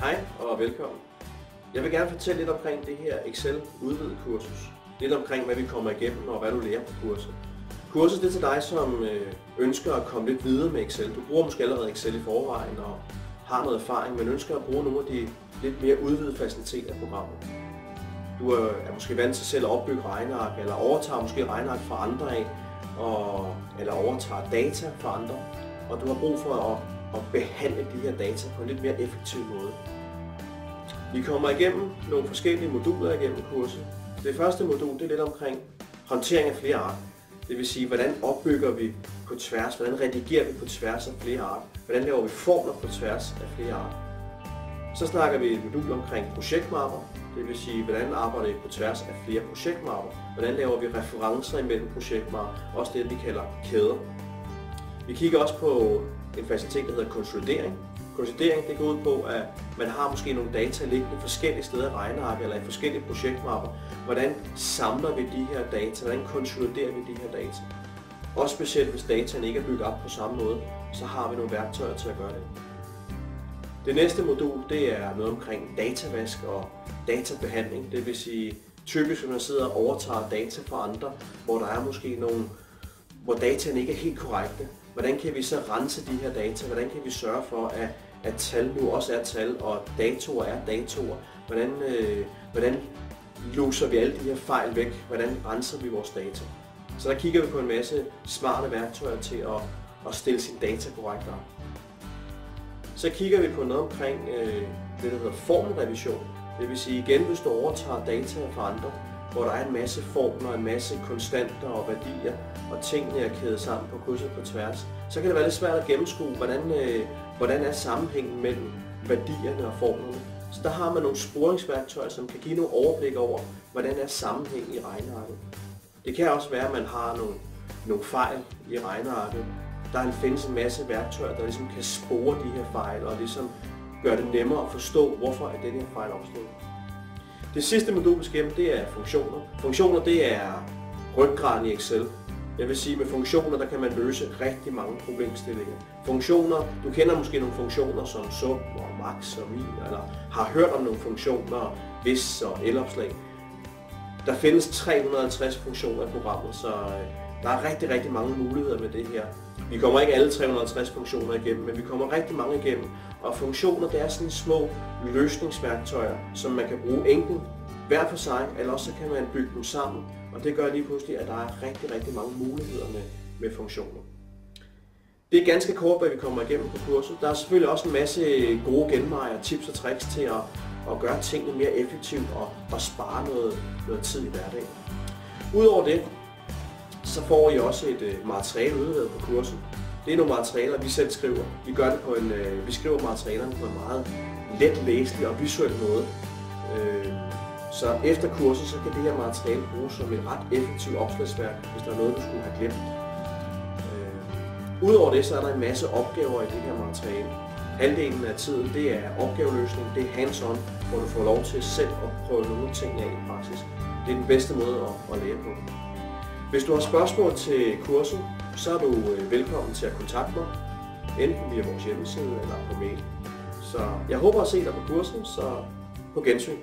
Hej og velkommen. Jeg vil gerne fortælle lidt omkring det her Excel udvidet kursus. Lidt omkring hvad vi kommer igennem og hvad du lærer på kurset. Kurset det er til dig som ønsker at komme lidt videre med Excel. Du bruger måske allerede Excel i forvejen og har noget erfaring, men ønsker at bruge nogle af de lidt mere udvidede faciliteter af programmet. Du er måske vant til selv at opbygge regneark, eller overtager måske regneark fra andre af, eller overtager data fra andre, og du har brug for at behandle de her data på en lidt mere effektiv måde. Vi kommer igennem nogle forskellige moduler igennem kurset. Det første modul det er lidt omkring håndtering af flere ark. Det vil sige, hvordan opbygger vi på tværs, hvordan redigerer vi på tværs af flere ark, hvordan laver vi formler på tværs af flere ark. Så snakker vi et modul omkring projektmapper, det vil sige, hvordan arbejder vi på tværs af flere projektmapper, hvordan laver vi referencer imellem projektmapper, også det vi kalder kæder. Vi kigger også på en facilitet, der hedder konsolidering. Konsolidering det går ud på, at man har måske nogle data liggende forskellige steder i regneark eller i forskellige projektmapper. Hvordan samler vi de her data? Hvordan konsoliderer vi de her data? Også specielt hvis dataen ikke er bygget op på samme måde, så har vi nogle værktøjer til at gøre det. Det næste modul det er noget omkring datavask og databehandling. Det vil sige, typisk når man sidder og overtager data fra andre, hvor der er måske nogle, hvor dataen ikke er helt korrekte. Hvordan kan vi så rense de her data? Hvordan kan vi sørge for, at tal nu også er tal, og datoer er datoer? Hvordan luser vi alle de her fejl væk? Hvordan renser vi vores data? Så der kigger vi på en masse smarte værktøjer til at stille sin data korrekt op. Så kigger vi på noget omkring det, der hedder formelrevision. Det vil sige igen, hvis du overtager data fra andre, hvor der er en masse formler, en masse konstanter og værdier, og tingene er kædet sammen på kryds og på tværs, så kan det være lidt svært at gennemskue, hvordan er sammenhængen mellem værdierne og formlerne. Så der har man nogle sporingsværktøjer, som kan give nogle overblik over, hvordan er sammenhængen i regnearket. Det kan også være, at man har nogle fejl i regnearket. Der findes en masse værktøjer, der ligesom kan spore de her fejl, og ligesom gøre det nemmere at forstå, hvorfor er den her fejl opstået. Det sidste modul, vi skal igennem, det er funktioner. Funktioner, det er ryggraden i Excel. Jeg vil sige, at med funktioner, der kan man løse rigtig mange problemstillinger. Funktioner, du kender måske nogle funktioner som sum og max og min, eller har hørt om nogle funktioner, hvis og elopslag. Der findes 350 funktioner i programmet, så der er rigtig, rigtig mange muligheder med det her. Vi kommer ikke alle 350 funktioner igennem, men vi kommer rigtig mange igennem. Og funktioner, det er sådan små løsningsværktøjer, som man kan bruge enkelt hver for sig, eller også så kan man bygge dem sammen. Og det gør lige pludselig, at der er rigtig, rigtig mange muligheder med funktioner. Det er ganske kort, hvad vi kommer igennem på kurset. Der er selvfølgelig også en masse gode genveje, tips og tricks til at gøre tingene mere effektivt og spare noget tid i hverdagen. Udover det, så får I også et materiale udleveret på kurset. Det er nogle materialer, vi selv skriver. Vi skriver materialerne på en meget let læselig og visuel måde. Så efter kurset, så kan det her materiale bruges som et ret effektivt opslagsværk, hvis der er noget, du skulle have glemt. Udover det, så er der en masse opgaver i det her materiale. Halvdelen af tiden, det er opgaveløsning, det er hands-on, hvor du får lov til selv at prøve nogle ting af i praksis. Det er den bedste måde at lære på. Hvis du har spørgsmål til kurset, så er du velkommen til at kontakte mig, enten via vores hjemmeside eller på mail. Så jeg håber at se dig på kurset, så på gensyn.